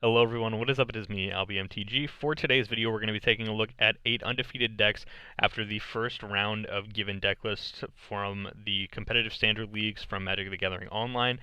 Hello everyone, what is up? It is me, MTG. For today's video, we're going to be taking a look at 8 undefeated decks after the first round of given deck lists from the competitive standard leagues from Magic the Gathering Online.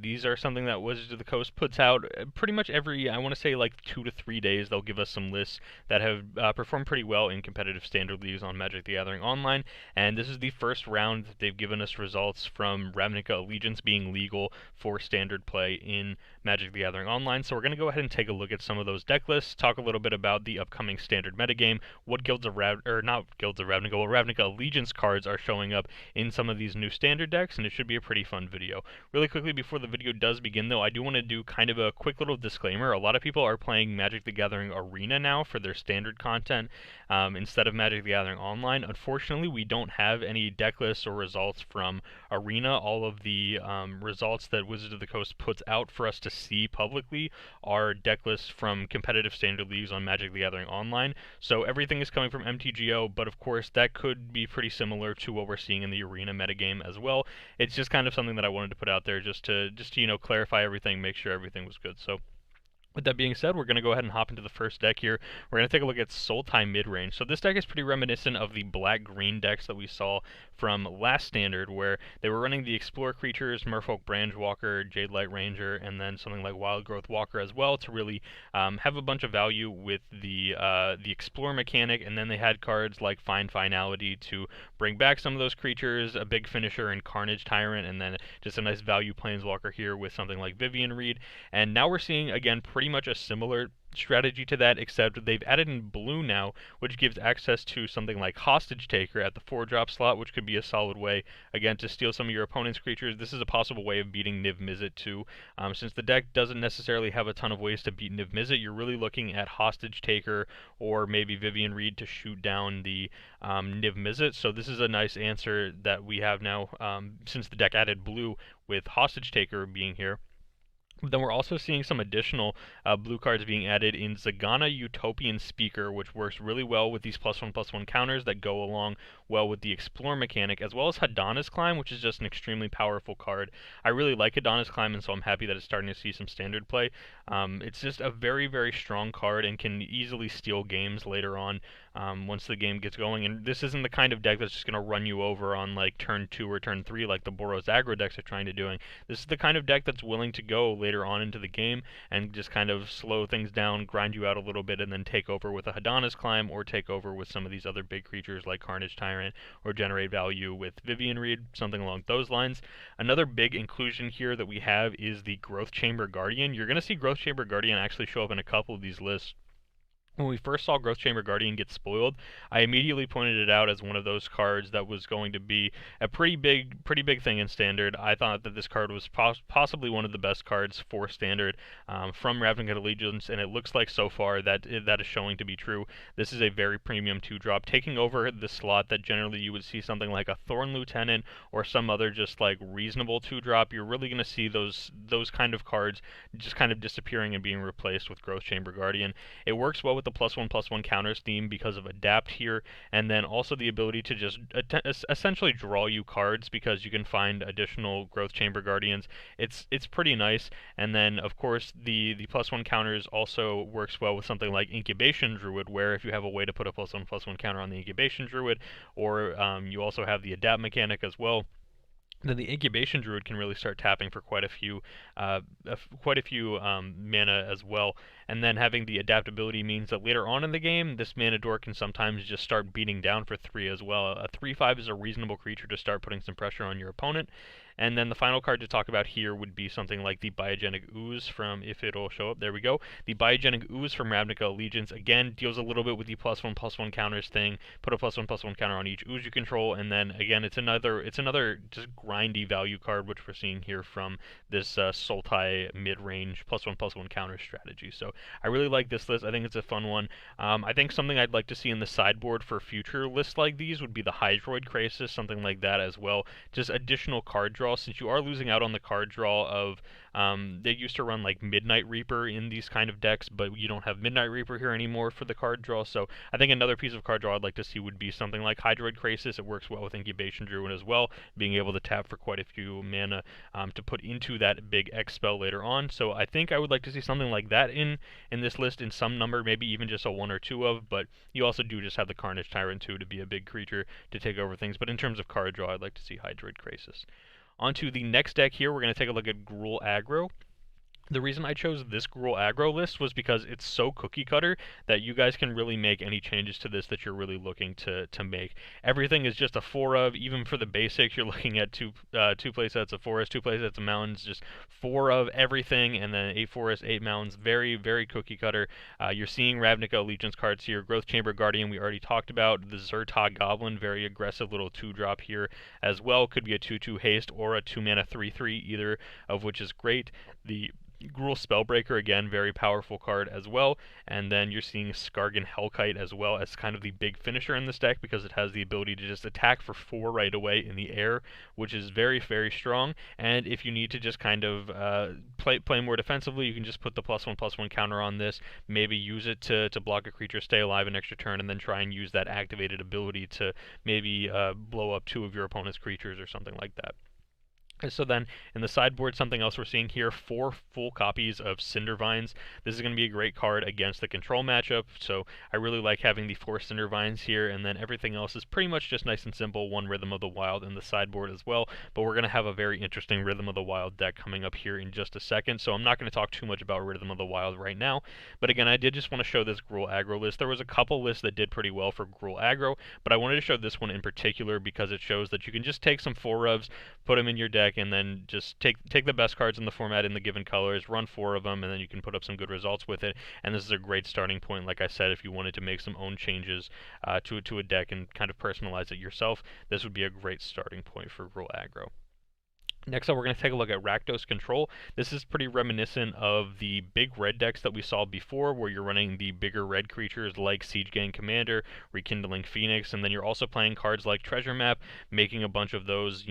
These are something that Wizards of the Coast puts out pretty much every, I want to say like 2 to 3 days. They'll give us some lists that have performed pretty well in competitive standard leagues on Magic the Gathering Online, and this is the first round that they've given us results from Ravnica Allegiance being legal for standard play in Magic the Gathering Online. So we're going to go ahead and take a look at some of those deck lists, talk a little bit about the upcoming standard metagame, what Ravnica Allegiance cards are showing up in some of these new standard decks, and it should be a pretty fun video. Really quickly before the video does begin though, I do want to do kind of a quick little disclaimer. A lot of people are playing Magic the Gathering Arena now for their standard content instead of Magic the Gathering Online. Unfortunately, we don't have any deck lists or results from Arena. All of the results that Wizards of the Coast puts out for us to see publicly are deck lists from competitive standard leagues on Magic the Gathering Online. So everything is coming from MTGO, but of course that could be pretty similar to what we're seeing in the Arena metagame as well. It's just kind of something that I wanted to put out there just to clarify everything, make sure everything was good. So with that being said, we're going to go ahead and hop into the first deck here. We're going to take a look at Sultai Midrange. So this deck is pretty reminiscent of the black-green decks that we saw from last standard, where they were running the Explore creatures, Merfolk Brandwalker, Jade Light Ranger, and then something like Wild Growth Walker as well to really have a bunch of value with the Explore mechanic. And then they had cards like Find Finality to bring back some of those creatures, a big finisher in Carnage Tyrant, and then just a nice value Planeswalker here with something like Vivian Reed. And now we're seeing, again, pretty much a similar strategy to that, except they've added in blue now, which gives access to something like Hostage Taker at the 4-drop slot, which could be a solid way, again, to steal some of your opponent's creatures. This is a possible way of beating Niv Mizzet too. Since the deck doesn't necessarily have a ton of ways to beat Niv Mizzet, you're really looking at Hostage Taker or maybe Vivian Reed to shoot down the Niv Mizzet. So this is a nice answer that we have now, since the deck added blue with Hostage Taker being here. Then we're also seeing some additional blue cards being added in Zegana Utopian Speaker, which works really well with these +1/+1 counters that go along well with the Explore mechanic, as well as Hadana's Climb, which is just an extremely powerful card. I really like Hadana's Climb, and so I'm happy that it's starting to see some standard play. It's just a very, very strong card and can easily steal games later on once the game gets going. And this isn't the kind of deck that's just going to run you over on like turn 2 or turn 3 like the Boros aggro decks are trying to doing. This is the kind of deck that's willing to go later on into the game and just kind of slow things down, grind you out a little bit, and then take over with a Hadana's Climb or take over with some of these other big creatures like Carnage Tyrant or generate value with Vivian Reed, something along those lines. Another big inclusion here that we have is the Growth Chamber Guardian. You're going to see Growth Chamber Guardian actually show up in a couple of these lists. When we first saw Growth Chamber Guardian get spoiled, I immediately pointed it out as one of those cards that was going to be a pretty big thing in Standard. I thought that this card was possibly one of the best cards for Standard from Ravnica Allegiance, and it looks like so far that is showing to be true. This is a very premium 2-drop, taking over the slot that generally you would see something like a Thorn Lieutenant or some other just like reasonable 2-drop. You're really going to see those kind of cards just kind of disappearing and being replaced with Growth Chamber Guardian. It works well with the +1/+1 counters theme because of Adapt here, and then also the ability to just essentially draw you cards because you can find additional Growth Chamber Guardians. It's pretty nice. And then of course the +1 counters also works well with something like Incubation Druid, where if you have a way to put a +1/+1 counter on the Incubation Druid, or you also have the Adapt mechanic as well, then the Incubation Druid can really start tapping for quite a few mana as well. And then having the adaptability means that later on in the game, this mana dork can sometimes just start beating down for 3 as well. A 3/5 is a reasonable creature to start putting some pressure on your opponent. And then the final card to talk about here would be something like the Biogenic Ooze from, if it'll show up, there we go. The Biogenic Ooze from Ravnica Allegiance, again, deals a little bit with the +1/+1 counters thing. Put a +1/+1 counter on each ooze you control, and then again, it's another just grindy value card, which we're seeing here from this Sultai mid-range +1/+1 counter strategy. So I really like this list. I think it's a fun one. I think something I'd like to see in the sideboard for future lists like these would be the Hydroid Crisis, something like that as well. Just additional card draw draw, since you are losing out on the card draw of, they used to run like Midnight Reaper in these kind of decks, but you don't have Midnight Reaper here anymore for the card draw, so I think another piece of card draw I'd like to see would be something like Hydroid Krasis. It works well with Incubation Druid as well, being able to tap for quite a few mana to put into that big X spell later on, so I think I would like to see something like that in this list in some number, maybe even just a 1 or 2 of, but you also do just have the Carnage Tyrant too to be a big creature to take over things, but in terms of card draw, I'd like to see Hydroid Krasis. On to the next deck here, we're going to take a look at Gruel Aggro. The reason I chose this Gruel Aggro list was because it's so cookie cutter that you guys can really make any changes to this that you're really looking to make. Everything is just a 4 of, even for the basics, you're looking at two playsets of forest, 2 playsets of mountains, just 4 of everything, and then 8 forests, 8 mountains, very, very cookie cutter. You're seeing Ravnica Allegiance cards here, Growth Chamber Guardian we already talked about, the Zertog Goblin, very aggressive little 2-drop here as well, could be a 2/2 haste or a 2 mana 3/3, either of which is great. The Gruel Spellbreaker, again, very powerful card as well, and then you're seeing Skargan Hellkite as well as kind of the big finisher in this deck because it has the ability to just attack for 4 right away in the air, which is very, very strong, and if you need to just kind of play more defensively, you can just put the +1/+1 counter on this, maybe use it to block a creature, stay alive an extra turn, and then try and use that activated ability to maybe blow up 2 of your opponent's creatures or something like that. So then, in the sideboard, something else we're seeing here, 4 full copies of Cindervines. This is going to be a great card against the control matchup, so I really like having the 4 Cindervines here, and then everything else is pretty much just nice and simple, 1 Rhythm of the Wild in the sideboard as well, but we're going to have a very interesting Rhythm of the Wild deck coming up here in just a second, so I'm not going to talk too much about Rhythm of the Wild right now, but again, I did just want to show this Gruel Aggro list. There was a couple lists that did pretty well for Gruel Aggro, but I wanted to show this one in particular because it shows that you can just take some 4-ofs, put them in your deck, and then just take the best cards in the format in the given colors, run 4 of them, and then you can put up some good results with it. And this is a great starting point, like I said, if you wanted to make some own changes to a deck and kind of personalize it yourself, this would be a great starting point for Gruel Aggro. Next up, we're going to take a look at Rakdos Control. This is pretty reminiscent of the big red decks that we saw before, where you're running the bigger red creatures like Siege Gang Commander, Rekindling Phoenix, and then you're also playing cards like Treasure Map, making a bunch of those,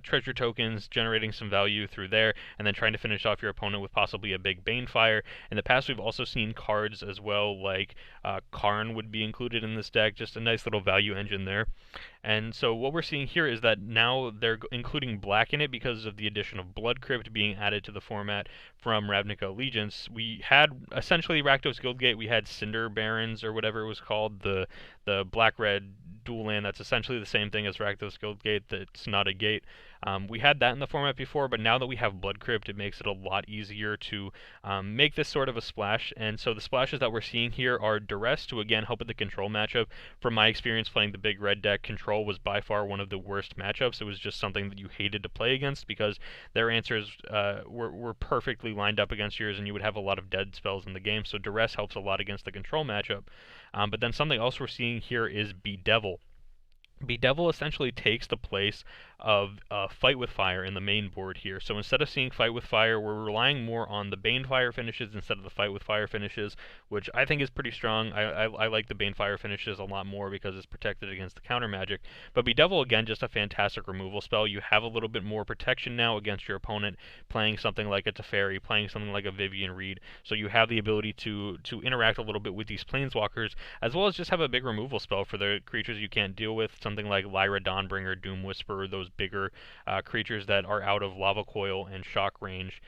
treasure tokens, generating some value through there, and then trying to finish off your opponent with possibly a big Banefire. In the past, we've also seen cards as well, like Karn would be included in this deck, just a nice little value engine there. And so what we're seeing here is that now they're including black in it because of the addition of Blood Crypt being added to the format from Ravnica Allegiance. We had essentially Rakdos Guildgate, we had Cinder Barons or whatever it was called, the black-red dual land that's essentially the same thing as Rakdos Guildgate, that's not a gate. We had that in the format before, but now that we have Blood Crypt, it makes it a lot easier to make this sort of a splash. And so the splashes that we're seeing here are Duress to, again, help with the control matchup. From my experience playing the big red deck, control was by far one of the worst matchups. It was just something that you hated to play against because their answers were perfectly lined up against yours, and you would have a lot of dead spells in the game. So Duress helps a lot against the control matchup. But then something else we're seeing here is Bedevil. Bedevil essentially takes the place of Fight with Fire in the main board here. So instead of seeing Fight with Fire, we're relying more on the Banefire finishes instead of the Fight with Fire finishes, which I think is pretty strong. I like the Banefire finishes a lot more because it's protected against the counter magic. But Bedevil, again, just a fantastic removal spell. You have a little bit more protection now against your opponent playing something like a Teferi, playing something like a Vivian Reed. So you have the ability to interact a little bit with these Planeswalkers, as well as just have a big removal spell for the creatures you can't deal with, something like Lyra Dawnbringer, Doom Whisperer, those bigger creatures that are out of Lava Coil and Shock range.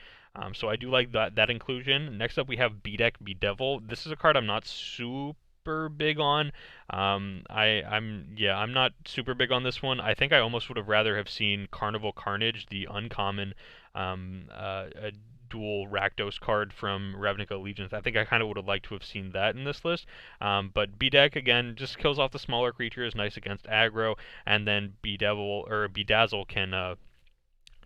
So I do like that inclusion. Next up we have B-Deck Bedevil. This is a card I'm not super big on. I'm not super big on this one. I think I almost would have rather have seen Carnival Carnage, the uncommon dual Rakdos card from Ravnica Allegiance. I think I kind of would have liked to have seen that in this list. But B-Deck, again, just kills off the smaller creatures, nice against aggro, and then Bedazzle can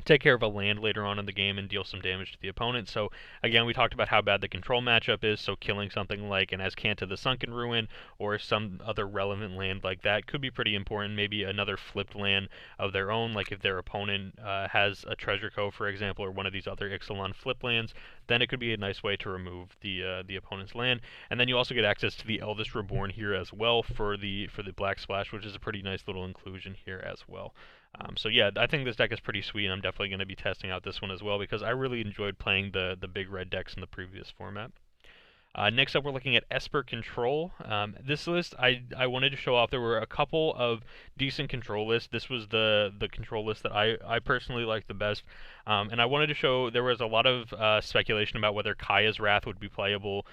take care of a land later on in the game and deal some damage to the opponent. So again, we talked about how bad the control matchup is, so killing something like an Azcanta the Sunken Ruin or some other relevant land like that could be pretty important. Maybe another flipped land of their own, like if their opponent has a Treasure Cove, for example, or one of these other Ixalan flip lands, then it could be a nice way to remove the opponent's land. And then you also get access to the Eldest Reborn here as well for the Black Splash, which is a pretty nice little inclusion here as well. So yeah, I think this deck is pretty sweet, and I'm definitely going to be testing out this one as well because I really enjoyed playing the big red decks in the previous format. Next up, we're looking at Esper Control. This list, I wanted to show off. There were a couple of decent control lists. This was the control list that I personally liked the best. And I wanted to show there was a lot of speculation about whether Kaya's Wrath would be playable.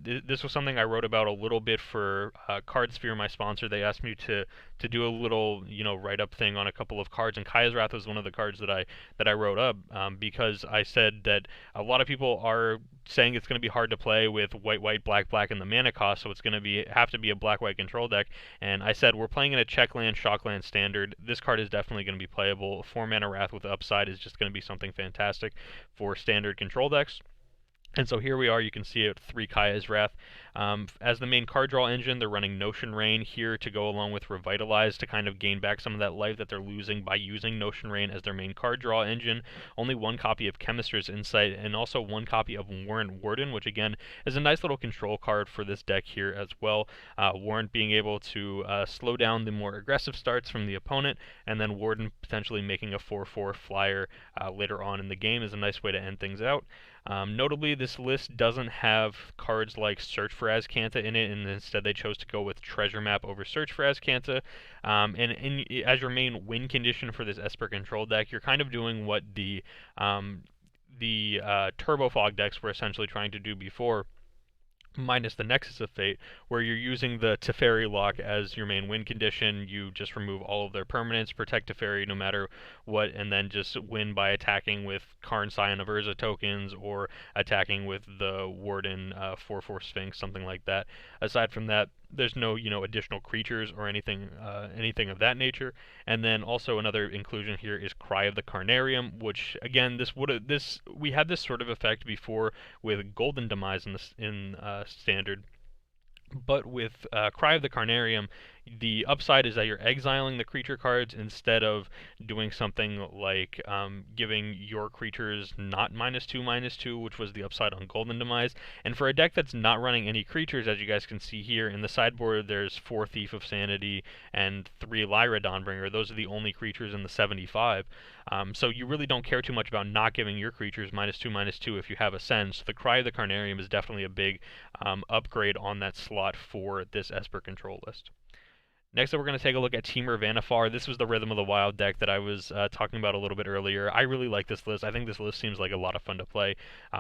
This was something I wrote about a little bit for Cardsphere, my sponsor. They asked me to do a little write-up thing on a couple of cards, and Kaya's Wrath was one of the cards that I wrote up because I said that a lot of people are saying it's going to be hard to play with white, black, and the mana cost, so it's going to have to be a black-white control deck. And I said we're playing in a checkland, shockland standard. This card is definitely going to be playable. 4 mana Wrath with upside is just going to be something fantastic for standard control decks. And so here we are, you can see it, 3 Kaya's Wrath. As the main card draw engine, they're running Notion Rain here to go along with Revitalize to kind of gain back some of that life that they're losing by using Notion Rain as their main card draw engine. Only 1 copy of Chemist's Insight, and also 1 copy of Warrant Warden, which again is a nice little control card for this deck here as well. Warrant being able to slow down the more aggressive starts from the opponent, and then Warden potentially making a 4/4 flyer later on in the game is a nice way to end things out. Notably, this list doesn't have cards like Search for Azcanta in it, and instead they chose to go with Treasure Map over Search for Azcanta. As your main win condition for this Esper Control deck, you're kind of doing what the Turbo Fog decks were essentially trying to do before, minus the Nexus of Fate, where you're using the Teferi lock as your main win condition. You just remove all of their permanents, protect Teferi no matter what, and then just win by attacking with Karn Scion of Urza tokens or attacking with the Warden 4/4 Sphinx, something like that. Aside from that, there's no additional creatures or anything of that nature. And then also another inclusion here is Cry of the Carnarium, which again we had this sort of effect before with Golden Demise in standard. But with Cry of the Carnarium, the upside is that you're exiling the creature cards instead of doing something like giving your creatures not -2/-2, which was the upside on Golden Demise. And for a deck that's not running any creatures, as you guys can see here, in the sideboard there's 4 Thief of Sanity and 3 Lyra Dawnbringer. Those are the only creatures in the 75. So you really don't care too much about not giving your creatures -2/-2 if you have Ascend. So the Cry of the Carnarium is definitely a big upgrade on that slot for this Esper Control list. Next up, we're going to take a look at Temur Vanifar. This was the Rhythm of the Wild deck that I was talking about a little bit earlier. I really like this list. I think this list seems like a lot of fun to play.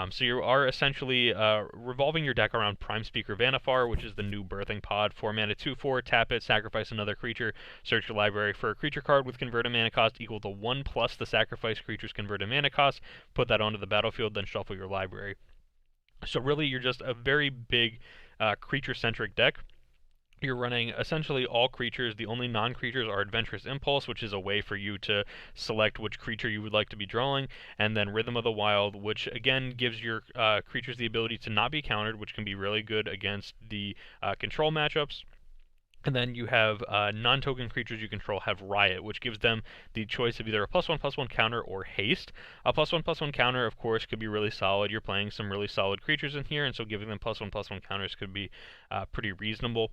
So you are essentially revolving your deck around Prime Speaker Vanifar, which is the new Birthing Pod. 4 mana, 2/4, tap it, sacrifice another creature, search your library for a creature card with converted mana cost equal to 1 plus the sacrifice creature's converted mana cost, put that onto the battlefield, then shuffle your library. So really, you're just a very big creature-centric deck. You're running essentially all creatures. The only non-creatures are Adventurous Impulse, which is a way for you to select which creature you would like to be drawing, and then Rhythm of the Wild, which again gives your creatures the ability to not be countered, which can be really good against the control matchups. And then you have non-token creatures you control have Riot, which gives them the choice of either a +1/+1 counter or haste. A +1/+1 counter, of course, could be really solid. You're playing some really solid creatures in here, and so giving them +1/+1 counters could be pretty reasonable.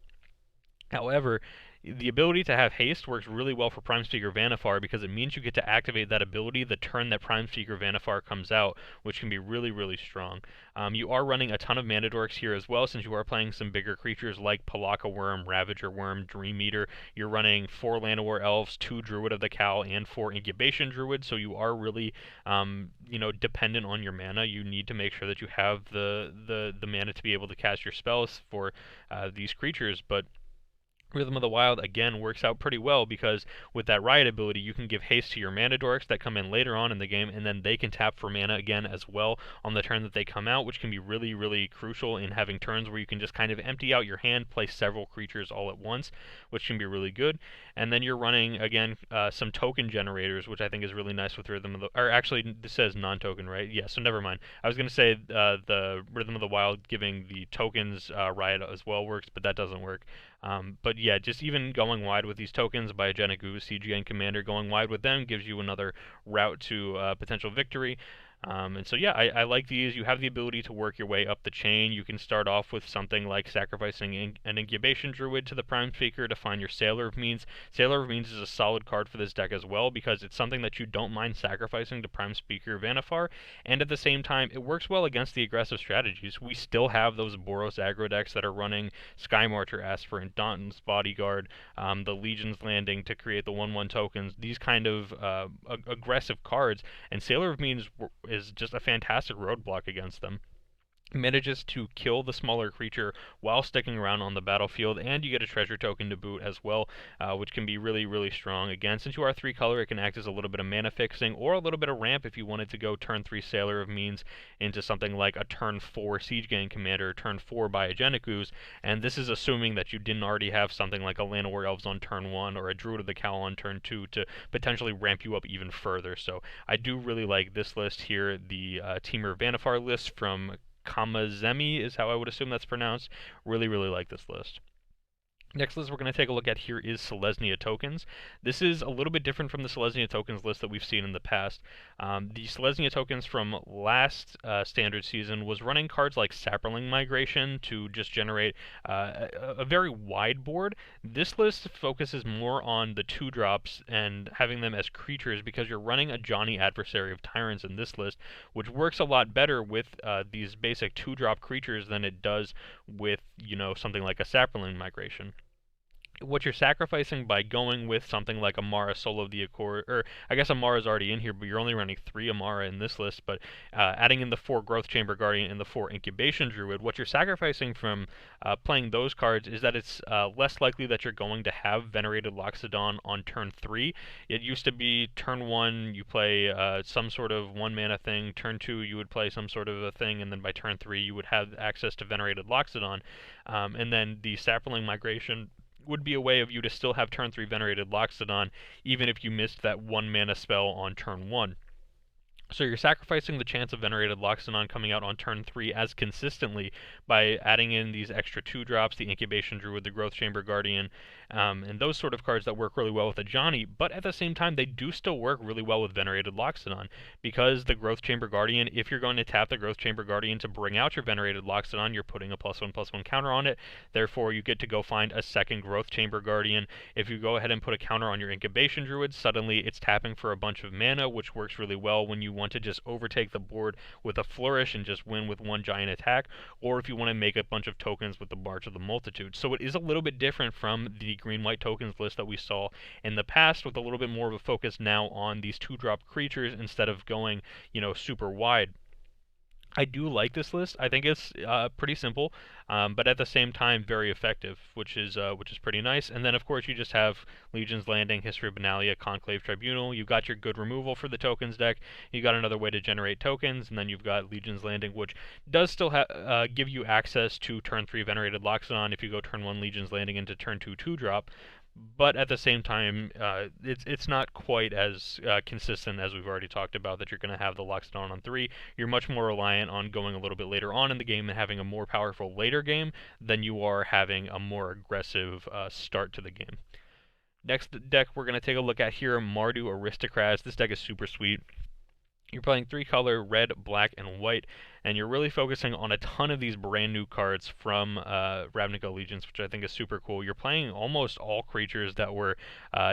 However, the ability to have haste works really well for Prime Speaker Vanifar because it means you get to activate that ability the turn that Prime Speaker Vanifar comes out, which can be really, really strong. You are running a ton of mana dorks here as well, since you are playing some bigger creatures like Palaka Worm, Ravager Worm, Dream Eater. You're running 4 Llanowar Elves, 2 Druid of the Cowl, and 4 Incubation Druid, so you are really dependent on your mana. You need to make sure that you have the mana to be able to cast your spells for these creatures, but Rhythm of the Wild, again, works out pretty well because with that Riot ability, you can give haste to your mana dorks that come in later on in the game, and then they can tap for mana again as well on the turn that they come out, which can be really, really crucial in having turns where you can just kind of empty out your hand, play several creatures all at once, which can be really good. And then you're running, again, some token generators, which I think is really nice with Rhythm of the... Or actually, this says non-token, right? Yeah, so never mind. I was going to say the Rhythm of the Wild giving the tokens Riot as well works, but that doesn't work. But yeah, just even going wide with these tokens, Biogenic Ooze, CGN Commander, going wide with them gives you another route to potential victory. And so yeah, I like these. You have the ability to work your way up the chain. You can start off with something like sacrificing an Incubation Druid to the Prime Speaker to find your Sailor of Means. Sailor of Means is a solid card for this deck as well, because it's something that you don't mind sacrificing to Prime Speaker Vannifar, and at the same time, it works well against the aggressive strategies. We still have those Boros aggro decks that are running Sky Martyr, Aspirant, Daunton's Bodyguard, the Legion's Landing to create the 1/1 tokens, these kind of aggressive cards, and Sailor of Means is just a fantastic roadblock against them. Manages to kill the smaller creature while sticking around on the battlefield, and you get a treasure token to boot as well, which can be really, really strong. Again, since you are 3-color, it can act as a little bit of mana fixing, or a little bit of ramp if you wanted to go turn 3 Sailor of Means into something like a turn 4 Siege Gang Commander, turn 4 Biogenic Ooze, and this is assuming that you didn't already have something like a Llanowar Elves on turn 1, or a Druid of the Cowl on turn 2 to potentially ramp you up even further. So I do really like this list here, the Temur Vannifar list from Kamazemi is how I would assume that's pronounced. Really, really like this list. Next list we're going to take a look at here is Lesniak Tokens. This is a little bit different from the Lesniak Tokens list that we've seen in the past. The Lesniak Tokens from last standard season was running cards like Saproling Migration to just generate a very wide board. This list focuses more on the 2-drops and having them as creatures, because you're running a Johnny Adversary of Tyrants in this list, which works a lot better with these basic 2-drop creatures than it does with, you know, something like a Saproling Migration. What you're sacrificing by going with something like Amara Solo the Accord, or I guess Amara's already in here, but you're only running 3 Amara in this list, but adding in the 4 Growth Chamber Guardian and the 4 Incubation Druid, what you're sacrificing from playing those cards is that it's less likely that you're going to have Venerated Loxodon on turn 3. It used to be turn 1, you play some sort of 1-mana thing, turn 2 you would play some sort of a thing, and then by turn 3 you would have access to Venerated Loxodon, and then the Saproling Migration would be a way of you to still have turn 3 Venerated Loxodon, even if you missed that 1-mana spell on turn 1. So you're sacrificing the chance of Venerated Loxodon coming out on turn 3 as consistently by adding in these extra 2-drops, the Incubation Druid, the Growth Chamber Guardian, and those sort of cards that work really well with a Johnny, but at the same time they do still work really well with Venerated Loxodon, because the Growth Chamber Guardian, if you're going to tap the Growth Chamber Guardian to bring out your Venerated Loxodon, you're putting a +1/+1 counter on it, therefore you get to go find a second Growth Chamber Guardian. If you go ahead and put a counter on your Incubation Druid, suddenly it's tapping for a bunch of mana, which works really well when you want to just overtake the board with a flourish and just win with one giant attack, or if you want to make a bunch of tokens with the March of the Multitude. So it is a little bit different from the green-white tokens list that we saw in the past, with a little bit more of a focus now on these 2-drop creatures instead of going, you know, super wide. I do like this list. I think it's pretty simple, but at the same time very effective, which is pretty nice. And then of course you just have Legion's Landing, History of Benalia, Conclave Tribunal. You've got your good removal for the tokens deck. You got another way to generate tokens, and then you've got Legion's Landing, which does still give you access to turn 3 Venerated Loxodon if you go turn 1 Legion's Landing into turn 2 2-drop. But at the same time, it's not quite as consistent as we've already talked about, that you're going to have the Loxodon on 3. You're much more reliant on going a little bit later on in the game and having a more powerful later game than you are having a more aggressive start to the game. Next deck we're going to take a look at here, Mardu Aristocrats. This deck is super sweet. You're playing 3-color, red, black, and white, and you're really focusing on a ton of these brand new cards from Ravnica Allegiance, which I think is super cool. You're playing almost all creatures that were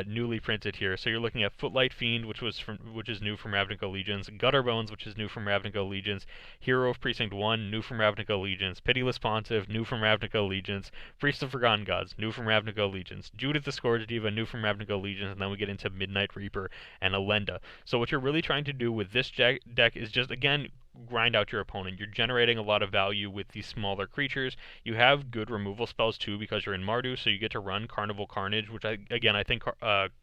newly printed here. So you're looking at Footlight Fiend, which is new from Ravnica Allegiance, Gutterbones, which is new from Ravnica Allegiance, Hero of Precinct 1, new from Ravnica Allegiance, Pitiless Pontiff, new from Ravnica Allegiance, Priest of Forgotten Gods, new from Ravnica Allegiance, Judith the Scourge Diva, new from Ravnica Allegiance, and then we get into Midnight Reaper and Elenda. So what you're really trying to do with this deck is just, again, grind out your opponent. You're generating a lot of value with these smaller creatures. You have good removal spells too, because you're in Mardu, so you get to run Carnival Carnage, which I think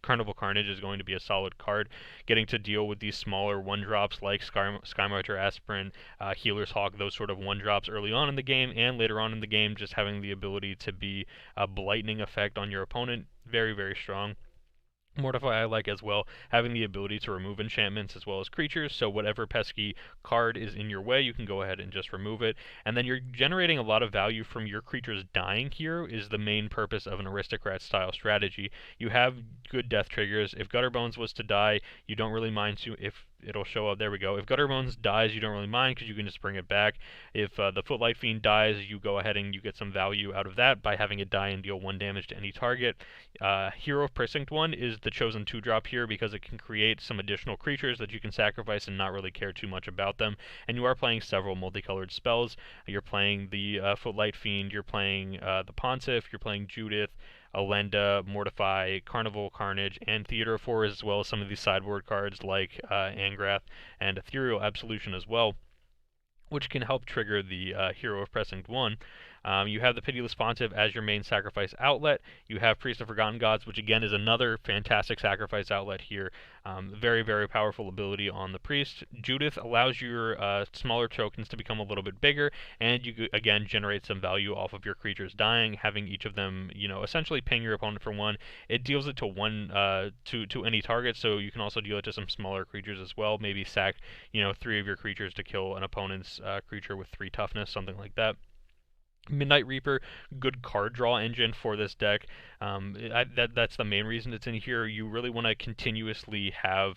Carnival Carnage is going to be a solid card, getting to deal with these smaller 1-drops like Sky Martyr, Aspirant, Healer's Hawk, those sort of 1-drops early on in the game, and later on in the game just having the ability to be a blightening effect on your opponent. Very, very strong. Mortify I like as well, having the ability to remove enchantments as well as creatures, so whatever pesky card is in your way, you can go ahead and just remove it. And then you're generating a lot of value from your creatures dying here, is the main purpose of an Aristocrat style strategy. You have good death triggers. If Gutterbones was to die, you don't really mind if it'll show up. There we go. If Gutterbones dies, you don't really mind because you can just bring it back. If the Footlight Fiend dies, you go ahead and you get some value out of that by having it die and deal 1 damage to any target. Hero of Precinct 1 is the chosen 2-drop here because it can create some additional creatures that you can sacrifice and not really care too much about them. And you are playing several multicolored spells. You're playing the Footlight Fiend, you're playing the Pontiff, you're playing Judith, Alenda, Mortify, Carnival Carnage, and Theater of Horrors, as well as some of these sideboard cards like Angrath and Ethereal Absolution as well, which can help trigger the Hero of Precinct 1. You have the Pitiless Pontiff as your main sacrifice outlet. You have Priest of Forgotten Gods, which again is another fantastic sacrifice outlet here. Very, very powerful ability on the Priest. Judith allows your smaller tokens to become a little bit bigger, and you again generate some value off of your creatures dying, having each of them, essentially ping your opponent for 1. It deals it to 1 to any target, so you can also deal it to some smaller creatures as well. Maybe sack 3 of your creatures to kill an opponent's creature with 3 toughness, something like that. Midnight Reaper, good card draw engine for this deck. That's the main reason it's in here. You really want to continuously have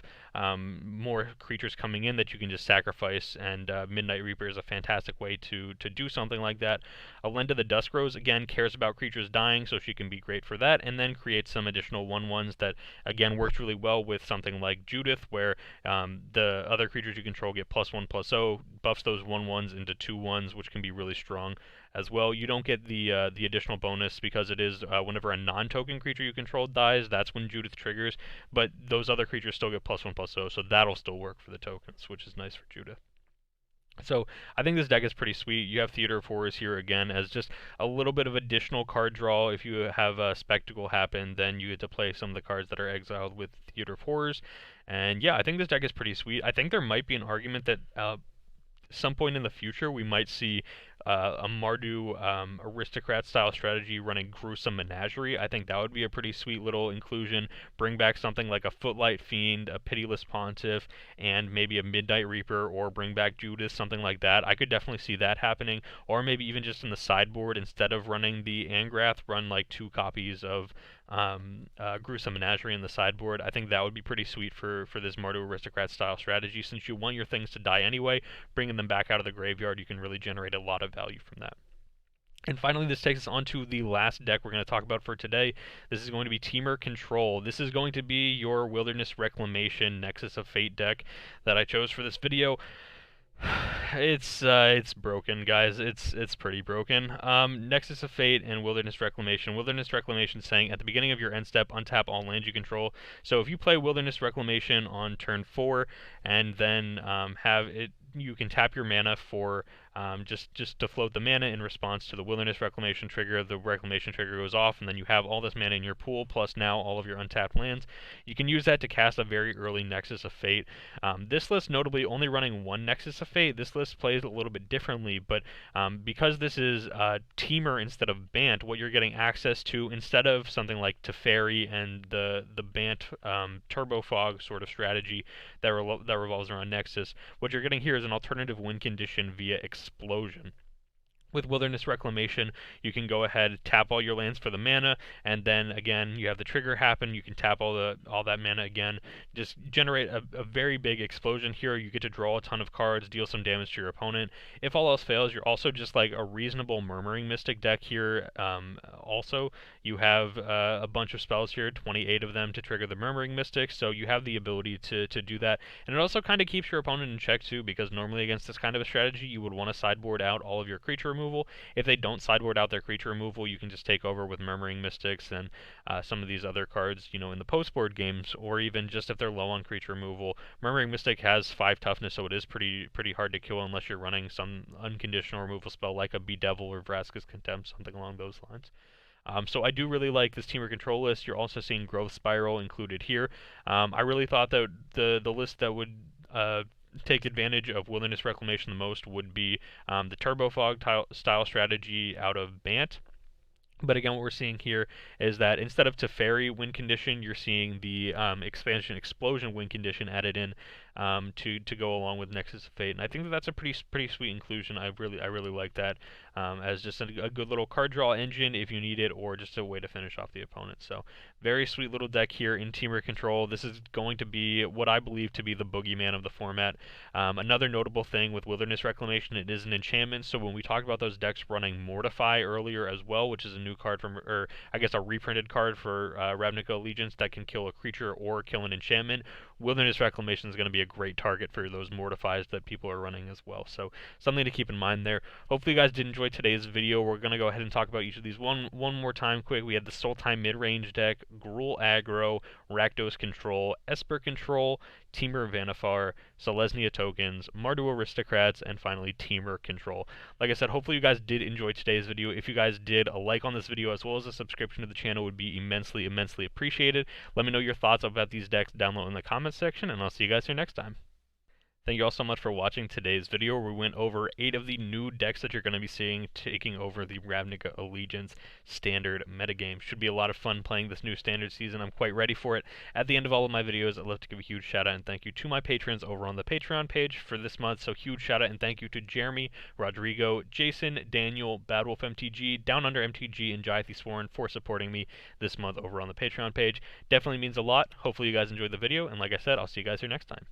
more creatures coming in that you can just sacrifice, and Midnight Reaper is a fantastic way to do something like that. Alenda the Dusk Rose, again, cares about creatures dying, so she can be great for that, and then create some additional 1/1s that, again, works really well with something like Judith, where the other creatures you control get +1/+0, buffs those 1/1s into 2/1s, which can be really strong as well. You don't get the additional bonus because it is whenever a non-token creature you control dies, that's when Judith triggers, but those other creatures still get +1/+0, so that'll still work for the tokens, which is nice for Judith. So I think this deck is pretty sweet. You have Theater of Horrors here again as just a little bit of additional card draw. If you have a Spectacle happen, then you get to play some of the cards that are exiled with Theater of Horrors. And yeah, I think this deck is pretty sweet. I think there might be an argument that some point in the future we might see a Mardu Aristocrat style strategy running Gruesome Menagerie. I think that would be a pretty sweet little inclusion. Bring back something like a Footlight Fiend, a Pitiless Pontiff, and maybe a Midnight Reaper, or bring back Judas, something like that. I could definitely see that happening. Or maybe even just in the sideboard, instead of running the Angrath, run like 2 copies of Gruesome Menagerie in the sideboard. I think that would be pretty sweet for this Mardu Aristocrat style strategy. Since you want your things to die anyway, bringing them back out of the graveyard, you can really generate a lot of value from that. And finally, this takes us on to the last deck we're going to talk about for today. This is going to be Temur Control. This is going to be your Wilderness Reclamation Nexus of Fate deck that I chose for this video. It's broken, guys. It's pretty broken. Nexus of Fate and Wilderness Reclamation. Wilderness Reclamation saying at the beginning of your end step, untap all lands you control. So if you play Wilderness Reclamation on turn 4 and then have it, you can tap your mana for just to float the mana in response to the Wilderness Reclamation trigger. The Reclamation trigger goes off, and then you have all this mana in your pool, plus now all of your untapped lands. You can use that to cast a very early Nexus of Fate. This list, notably, only running 1 Nexus of Fate. This list plays a little bit differently, but because this is Temur instead of Bant, what you're getting access to, instead of something like Teferi and the Bant Turbo Fog sort of strategy that revolves around Nexus, what you're getting here is an alternative win condition via Explosion. With Wilderness Reclamation, you can go ahead, tap all your lands for the mana, and then again, you have the trigger happen, you can tap all that mana again, just generate a very big explosion here. You get to draw a ton of cards, deal some damage to your opponent. If all else fails, you're also just like a reasonable Murmuring Mystic deck here. Also, you have a bunch of spells here, 28 of them to trigger the Murmuring Mystic, so you have the ability to do that. And it also kind of keeps your opponent in check too, because normally against this kind of a strategy, you would want to sideboard out all of your creature removal. If they don't sideboard out their creature removal, you can just take over with Murmuring Mystics and some of these other cards, in the post-board games, or even just if they're low on creature removal. Murmuring Mystic has 5 toughness, so it is pretty hard to kill unless you're running some unconditional removal spell like a Bedevil or Vraska's Contempt, something along those lines. So I do really like this Temur Control list. You're also seeing Growth Spiral included here. I really thought that the list that would take advantage of Wilderness Reclamation the most would be the Turbo Fog style strategy out of Bant. But again, what we're seeing here is that instead of Teferi win condition, you're seeing the Expansion Explosion win condition added in to go along with Nexus of Fate, and I think that that's a pretty sweet inclusion. I really like that as just a good little card draw engine if you need it, or just a way to finish off the opponent. So very sweet little deck here in Temur Control. This is going to be what I believe to be the boogeyman of the format. Another notable thing with Wilderness Reclamation, it is an enchantment, so when we talked about those decks running Mortify earlier as well, which is a new card from, or I guess a reprinted card for Ravnica Allegiance that can kill a creature or kill an enchantment, Wilderness Reclamation is going to be a great target for those Mortifies that people are running as well. So something to keep in mind there. Hopefully you guys did enjoy today's video. We're going to go ahead and talk about each of these one more time quick. We had the Sultai Midrange deck, Gruel Aggro, Rakdos Control, Esper Control, Temur Lesniak Tokens, Mardu Aristocrats, and finally Temur Control. Like I said, hopefully you guys did enjoy today's video. If you guys did, a like on this video as well as a subscription to the channel would be immensely appreciated. Let me know your thoughts about these decks down below in the comments section, and I'll see you guys here next time. Thank you all so much for watching today's video. We went over 8 of the new decks that you're going to be seeing taking over the Ravnica Allegiance standard metagame. Should be a lot of fun playing this new standard season. I'm quite ready for it. At the end of all of my videos, I'd love to give a huge shout out and thank you to my patrons over on the Patreon page for this month. So huge shout out and thank you to Jeremy, Rodrigo, Jason, Daniel, Badwolf MTG, Down Under MTG, and Jayathy Sworn for supporting me this month over on the Patreon page. Definitely means a lot. Hopefully you guys enjoyed the video, and like I said, I'll see you guys here next time.